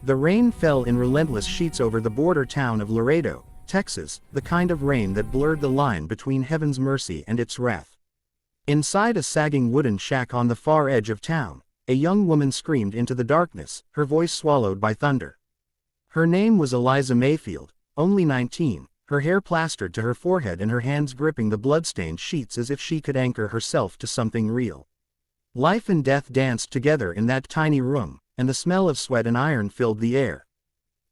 The rain fell in relentless sheets over the border town of Laredo, Texas, the kind of rain that blurred the line between heaven's mercy and its wrath. Inside a sagging wooden shack on the far edge of town, a young woman screamed into the darkness, her voice swallowed by thunder. Her name was Eliza Mayfield, only 19, her hair plastered to her forehead and her hands gripping the blood-stained sheets as if she could anchor herself to something real. Life and death danced together in that tiny room, and the smell of sweat and iron filled the air.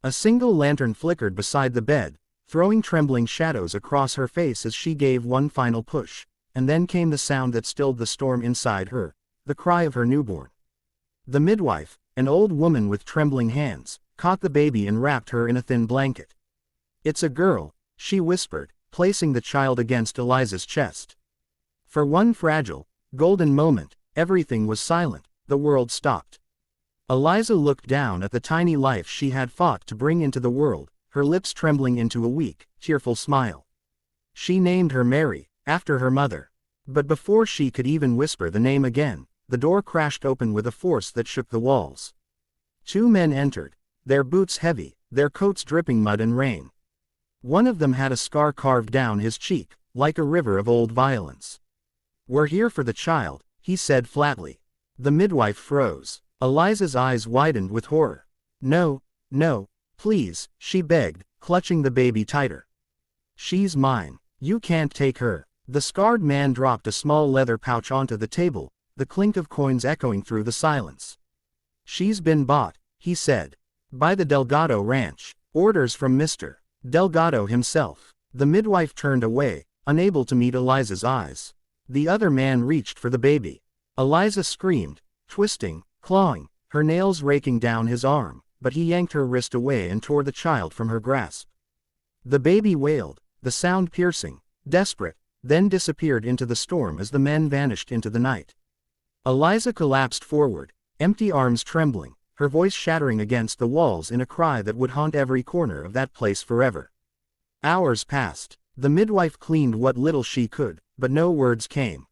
A single lantern flickered beside the bed, throwing trembling shadows across her face as she gave one final push, and then came the sound that stilled the storm inside her, the cry of her newborn. The midwife, an old woman with trembling hands, caught the baby and wrapped her in a thin blanket. "It's a girl," she whispered, placing the child against Eliza's chest. For one fragile, golden moment, everything was silent, the world stopped. Eliza looked down at the tiny life she had fought to bring into the world, her lips trembling into a weak, tearful smile. She named her Mary, after her mother. But before she could even whisper the name again, the door crashed open with a force that shook the walls. Two men entered, their boots heavy, their coats dripping mud and rain. One of them had a scar carved down his cheek, like a river of old violence. "We're here for the child," he said flatly. The midwife froze. Eliza's eyes widened with horror. "No, no, please," she begged, clutching the baby tighter. "She's mine. You can't take her." The scarred man dropped a small leather pouch onto the table, the clink of coins echoing through the silence. "She's been bought," he said. "By the Delgado Ranch. Orders from Mr. Delgado himself." The midwife turned away, unable to meet Eliza's eyes. The other man reached for the baby. Eliza screamed, twisting, clawing, her nails raking down his arm, but he yanked her wrist away and tore the child from her grasp. The baby wailed, the sound piercing, desperate, then disappeared into the storm as the men vanished into the night. Eliza collapsed forward, empty arms trembling, her voice shattering against the walls in a cry that would haunt every corner of that place forever. Hours passed. The midwife cleaned what little she could, but no words came.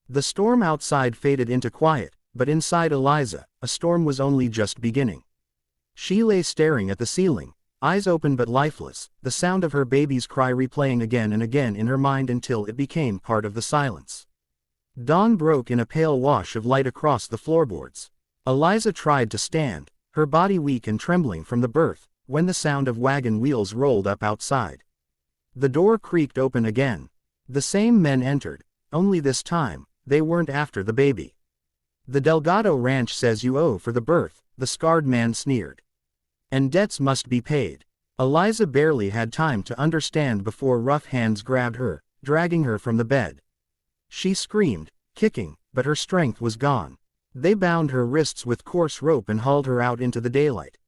The storm outside faded into quiet, but inside Eliza, a storm was only just beginning. She lay staring at the ceiling, eyes open but lifeless, the sound of her baby's cry replaying again and again in her mind until it became part of the silence. Dawn broke in a pale wash of light across the floorboards. Eliza tried to stand, her body weak and trembling from the birth, when the sound of wagon wheels rolled up outside. The door creaked open again. The same men entered, only this time, they weren't after the baby. "The Delgado Ranch says you owe for the birth," the scarred man sneered. "And debts must be paid." Eliza barely had time to understand before rough hands grabbed her, dragging her from the bed. She screamed, kicking, but her strength was gone. They bound her wrists with coarse rope and hauled her out into the daylight.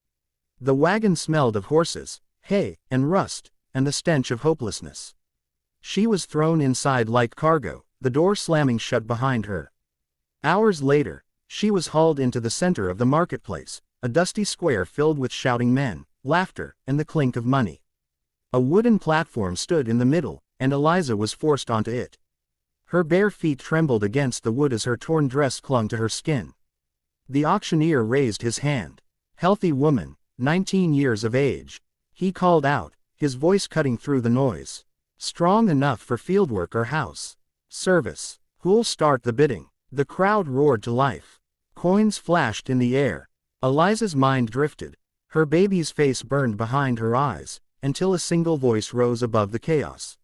The wagon smelled of horses, hay, and rust, and the stench of hopelessness. She was thrown inside like cargo, the door slamming shut behind her. Hours later, she was hauled into the center of the marketplace, a dusty square filled with shouting men, laughter, and the clink of money. A wooden platform stood in the middle, and Eliza was forced onto it. Her bare feet trembled against the wood as her torn dress clung to her skin. The auctioneer raised his hand. "Healthy woman, 19 years of age," he called out, his voice cutting through the noise. "Strong enough for fieldwork or house service. Who'll start the bidding?" The crowd roared to life. Coins flashed in the air. Eliza's mind drifted. Her baby's face burned behind her eyes, until a single voice rose above the chaos.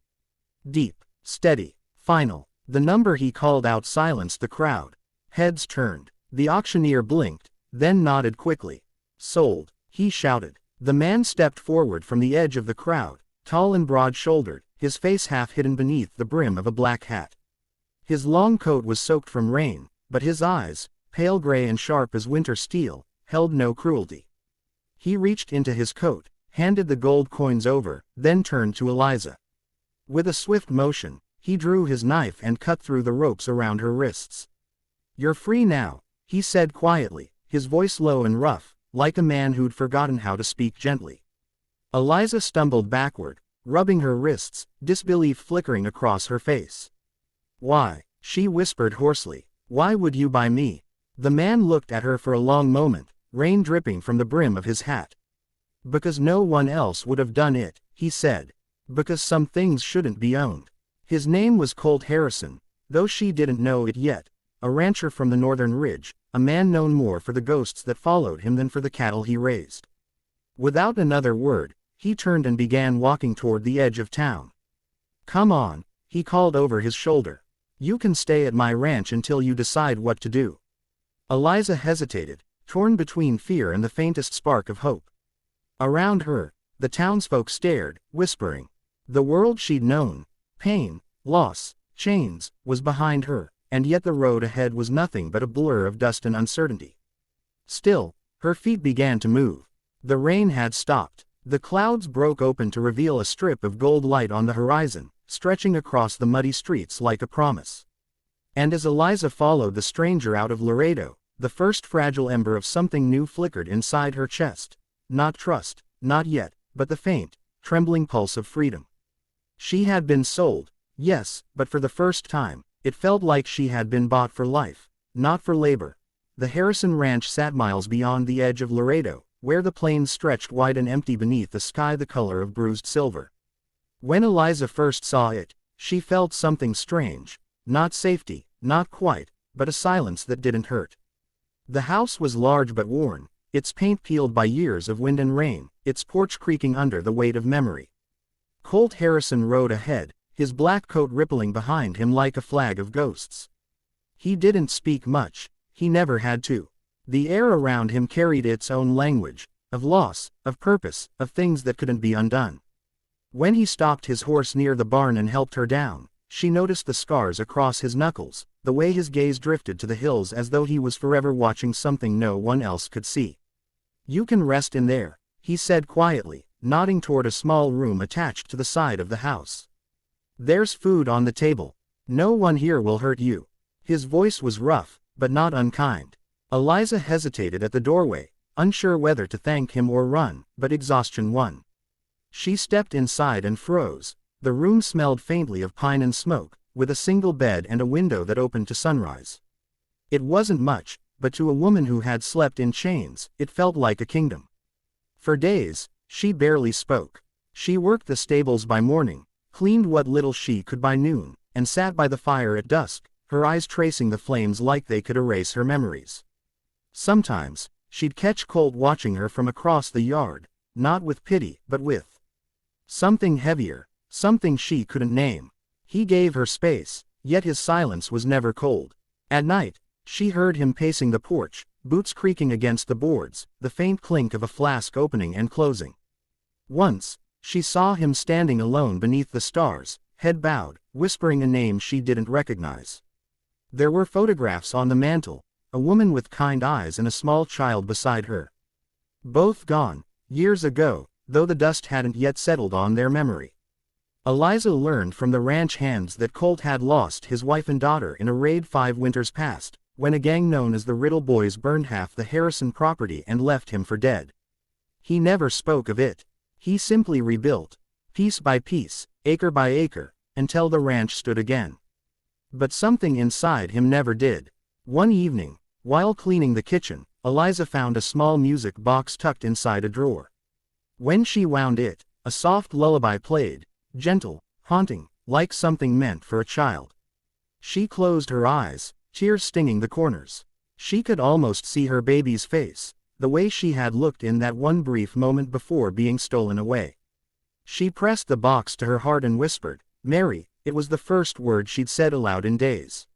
Deep, steady, final. The number he called out silenced the crowd. Heads turned. The auctioneer blinked, then nodded quickly. "Sold," he shouted. The man stepped forward from the edge of the crowd, tall and broad-shouldered, his face half hidden beneath the brim of a black hat. His long coat was soaked from rain, but his eyes, pale gray and sharp as winter steel, held no cruelty. He reached into his coat, handed the gold coins over, then turned to Eliza. With a swift motion, he drew his knife and cut through the ropes around her wrists. "You're free now," he said quietly, his voice low and rough, like a man who'd forgotten how to speak gently. Eliza stumbled backward, rubbing her wrists, disbelief flickering across her face. "Why?" she whispered hoarsely. "Why would you buy me?" The man looked at her for a long moment, rain dripping from the brim of his hat. "Because no one else would have done it," he said. "Because some things shouldn't be owned." His name was Colt Harrison, though she didn't know it yet, a rancher from the northern ridge, a man known more for the ghosts that followed him than for the cattle he raised. Without another word, he turned and began walking toward the edge of town. "Come on," he called over his shoulder. "You can stay at my ranch until you decide what to do." Eliza hesitated, torn between fear and the faintest spark of hope. Around her, the townsfolk stared, whispering. The world she'd known, pain, loss, chains, was behind her, and yet the road ahead was nothing but a blur of dust and uncertainty. Still, her feet began to move. The rain had stopped. The clouds broke open to reveal a strip of gold light on the horizon, stretching across the muddy streets like a promise. And as Eliza followed the stranger out of Laredo, the first fragile ember of something new flickered inside her chest. Not trust, not yet, but the faint, trembling pulse of freedom. She had been sold, yes, but for the first time, it felt like she had been bought for life, not for labor. The Harrison Ranch sat miles beyond the edge of Laredo, where the plains stretched wide and empty beneath a sky the color of bruised silver. When Eliza first saw it, she felt something strange, not safety, not quite, but a silence that didn't hurt. The house was large but worn, its paint peeled by years of wind and rain, its porch creaking under the weight of memory. Colt Harrison rode ahead, his black coat rippling behind him like a flag of ghosts. He didn't speak much, he never had to. The air around him carried its own language, of loss, of purpose, of things that couldn't be undone. When he stopped his horse near the barn and helped her down, she noticed the scars across his knuckles, the way his gaze drifted to the hills as though he was forever watching something no one else could see. "You can rest in there," he said quietly, nodding toward a small room attached to the side of the house. "There's food on the table. No one here will hurt you." His voice was rough, but not unkind. Eliza hesitated at the doorway, unsure whether to thank him or run, but exhaustion won. She stepped inside and froze. The room smelled faintly of pine and smoke, with a single bed and a window that opened to sunrise. It wasn't much, but to a woman who had slept in chains, it felt like a kingdom. For days, she barely spoke. She worked the stables by morning, cleaned what little she could by noon, and sat by the fire at dusk, her eyes tracing the flames like they could erase her memories. Sometimes, she'd catch Colt watching her from across the yard, not with pity, but with something heavier, something she couldn't name. He gave her space, yet his silence was never cold. At night, she heard him pacing the porch, boots creaking against the boards, the faint clink of a flask opening and closing. Once, she saw him standing alone beneath the stars, head bowed, whispering a name she didn't recognize. There were photographs on the mantel, a woman with kind eyes and a small child beside her. Both gone, years ago, though the dust hadn't yet settled on their memory. Eliza learned from the ranch hands that Colt had lost his wife and daughter in a raid 5 winters past, when a gang known as the Riddle Boys burned half the Harrison property and left him for dead. He never spoke of it. He simply rebuilt, piece by piece, acre by acre, until the ranch stood again. But something inside him never did. One evening, while cleaning the kitchen, Eliza found a small music box tucked inside a drawer. When she wound it, a soft lullaby played, gentle, haunting, like something meant for a child. She closed her eyes, tears stinging the corners. She could almost see her baby's face, the way she had looked in that one brief moment before being stolen away. She pressed the box to her heart and whispered, "Mary." It was the first word she'd said aloud in days.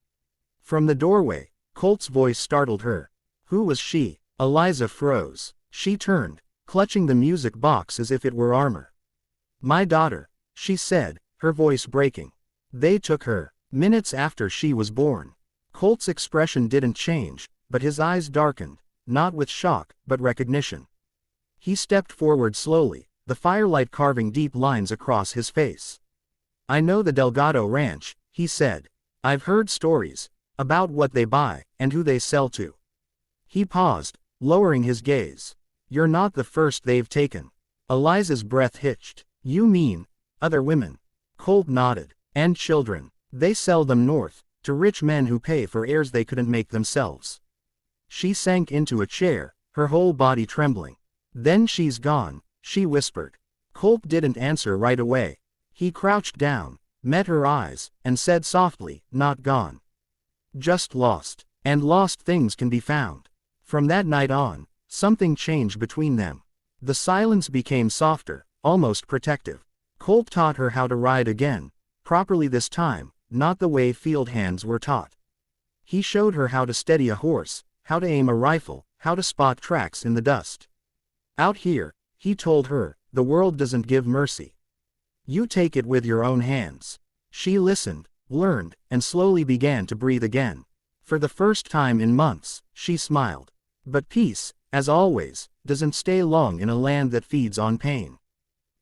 From the doorway, Colt's voice startled her. Who was she? Eliza froze. She turned, clutching the music box as if it were armor. "My daughter," she said, her voice breaking. "They took her, minutes after she was born." Colt's expression didn't change, but his eyes darkened, not with shock, but recognition. He stepped forward slowly, the firelight carving deep lines across his face. "I know the Delgado Ranch," he said. "I've heard stories about what they buy, and who they sell to." He paused, lowering his gaze. "You're not the first they've taken." Eliza's breath hitched. "You mean other women?" Colt nodded. "And children. They sell them north, to rich men who pay for heirs they couldn't make themselves." She sank into a chair, her whole body trembling. "Then she's gone," she whispered. Colt didn't answer right away. He crouched down, met her eyes, and said softly, "Not gone. Just lost. And lost things can be found." From that night on, something changed between them. The silence became softer, almost protective. Colt taught her how to ride again, properly this time, not the way field hands were taught. He showed her how to steady a horse, how to aim a rifle, how to spot tracks in the dust. "Out here," he told her, "the world doesn't give mercy. You take it with your own hands." She listened, learned, and slowly began to breathe again. For the first time in months, she smiled. But peace, as always, doesn't stay long in a land that feeds on pain.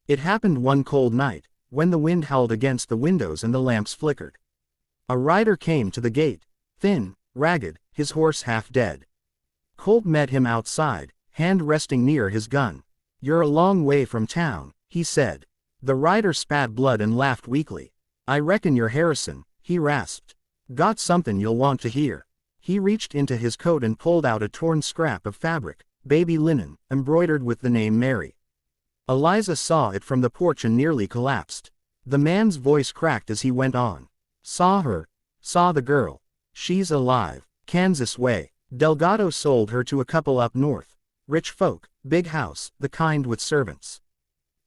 It happened one cold night, when the wind howled against the windows and the lamps flickered. A rider came to the gate, thin, ragged, his horse half dead. Colt met him outside, hand resting near his gun. "You're a long way from town," he said. The rider spat blood and laughed weakly. "I reckon you're Harrison," he rasped. "Got something you'll want to hear." He reached into his coat and pulled out a torn scrap of fabric, baby linen, embroidered with the name Mary. Eliza saw it from the porch and nearly collapsed. The man's voice cracked as he went on. "Saw her. Saw the girl. She's alive. Kansas way. Delgado sold her to a couple up north. Rich folk, big house, the kind with servants."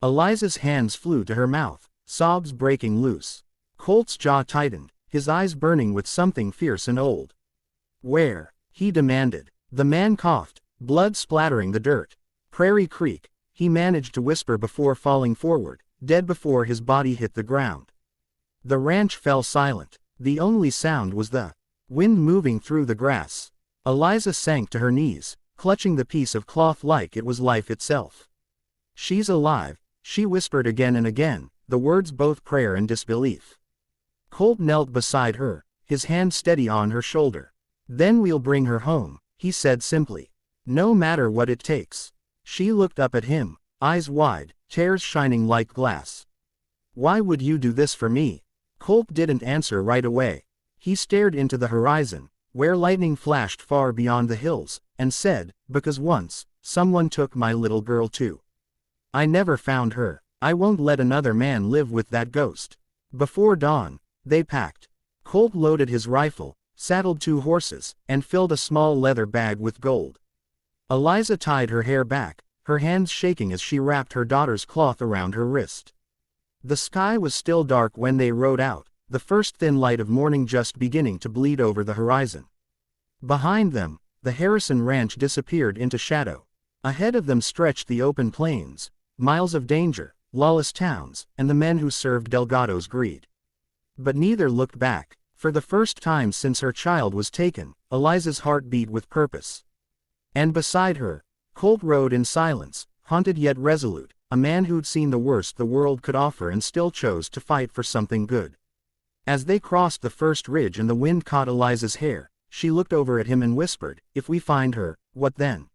Eliza's hands flew to her mouth, sobs breaking loose. Colt's jaw tightened, his eyes burning with something fierce and old. "Where?" he demanded. The man coughed, blood splattering the dirt. "Prairie Creek," he managed to whisper before falling forward, dead before his body hit the ground. The ranch fell silent. The only sound was the wind moving through the grass. Eliza sank to her knees, clutching the piece of cloth like it was life itself. "She's alive," she whispered again and again, the words both prayer and disbelief. Colt knelt beside her, his hand steady on her shoulder. "Then we'll bring her home," he said simply. "No matter what it takes." She looked up at him, eyes wide, tears shining like glass. "Why would you do this for me?" Colt didn't answer right away. He stared into the horizon, where lightning flashed far beyond the hills, and said, "Because once, someone took my little girl too. I never found her. I won't let another man live with that ghost." Before dawn, they packed. Colt loaded his rifle, saddled 2 horses, and filled a small leather bag with gold. Eliza tied her hair back, her hands shaking as she wrapped her daughter's cloth around her wrist. The sky was still dark when they rode out, the first thin light of morning just beginning to bleed over the horizon. Behind them, the Harrison ranch disappeared into shadow. Ahead of them stretched the open plains, miles of danger, lawless towns, and the men who served Delgado's greed. But neither looked back. For the first time since her child was taken, Eliza's heart beat with purpose. And beside her, Colt rode in silence, haunted yet resolute, a man who'd seen the worst the world could offer and still chose to fight for something good. As they crossed the first ridge and the wind caught Eliza's hair, she looked over at him and whispered, "If we find her, what then?"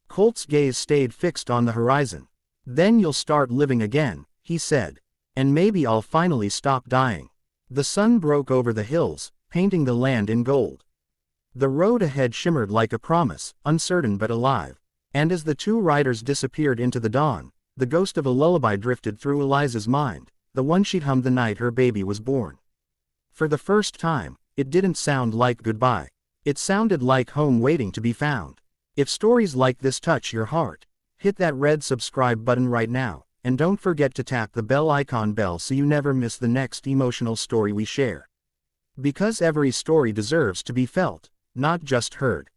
Colt's gaze stayed fixed on the horizon. "Then you'll start living again," he said. "And maybe I'll finally stop dying." The sun broke over the hills, painting the land in gold. The road ahead shimmered like a promise, uncertain but alive. And as the 2 riders disappeared into the dawn, the ghost of a lullaby drifted through Eliza's mind, the one she'd hummed the night her baby was born. For the first time, it didn't sound like goodbye. It sounded like home waiting to be found. If stories like this touch your heart, hit that red subscribe button right now. And don't forget to tap the bell icon so you never miss the next emotional story we share. Because every story deserves to be felt, not just heard.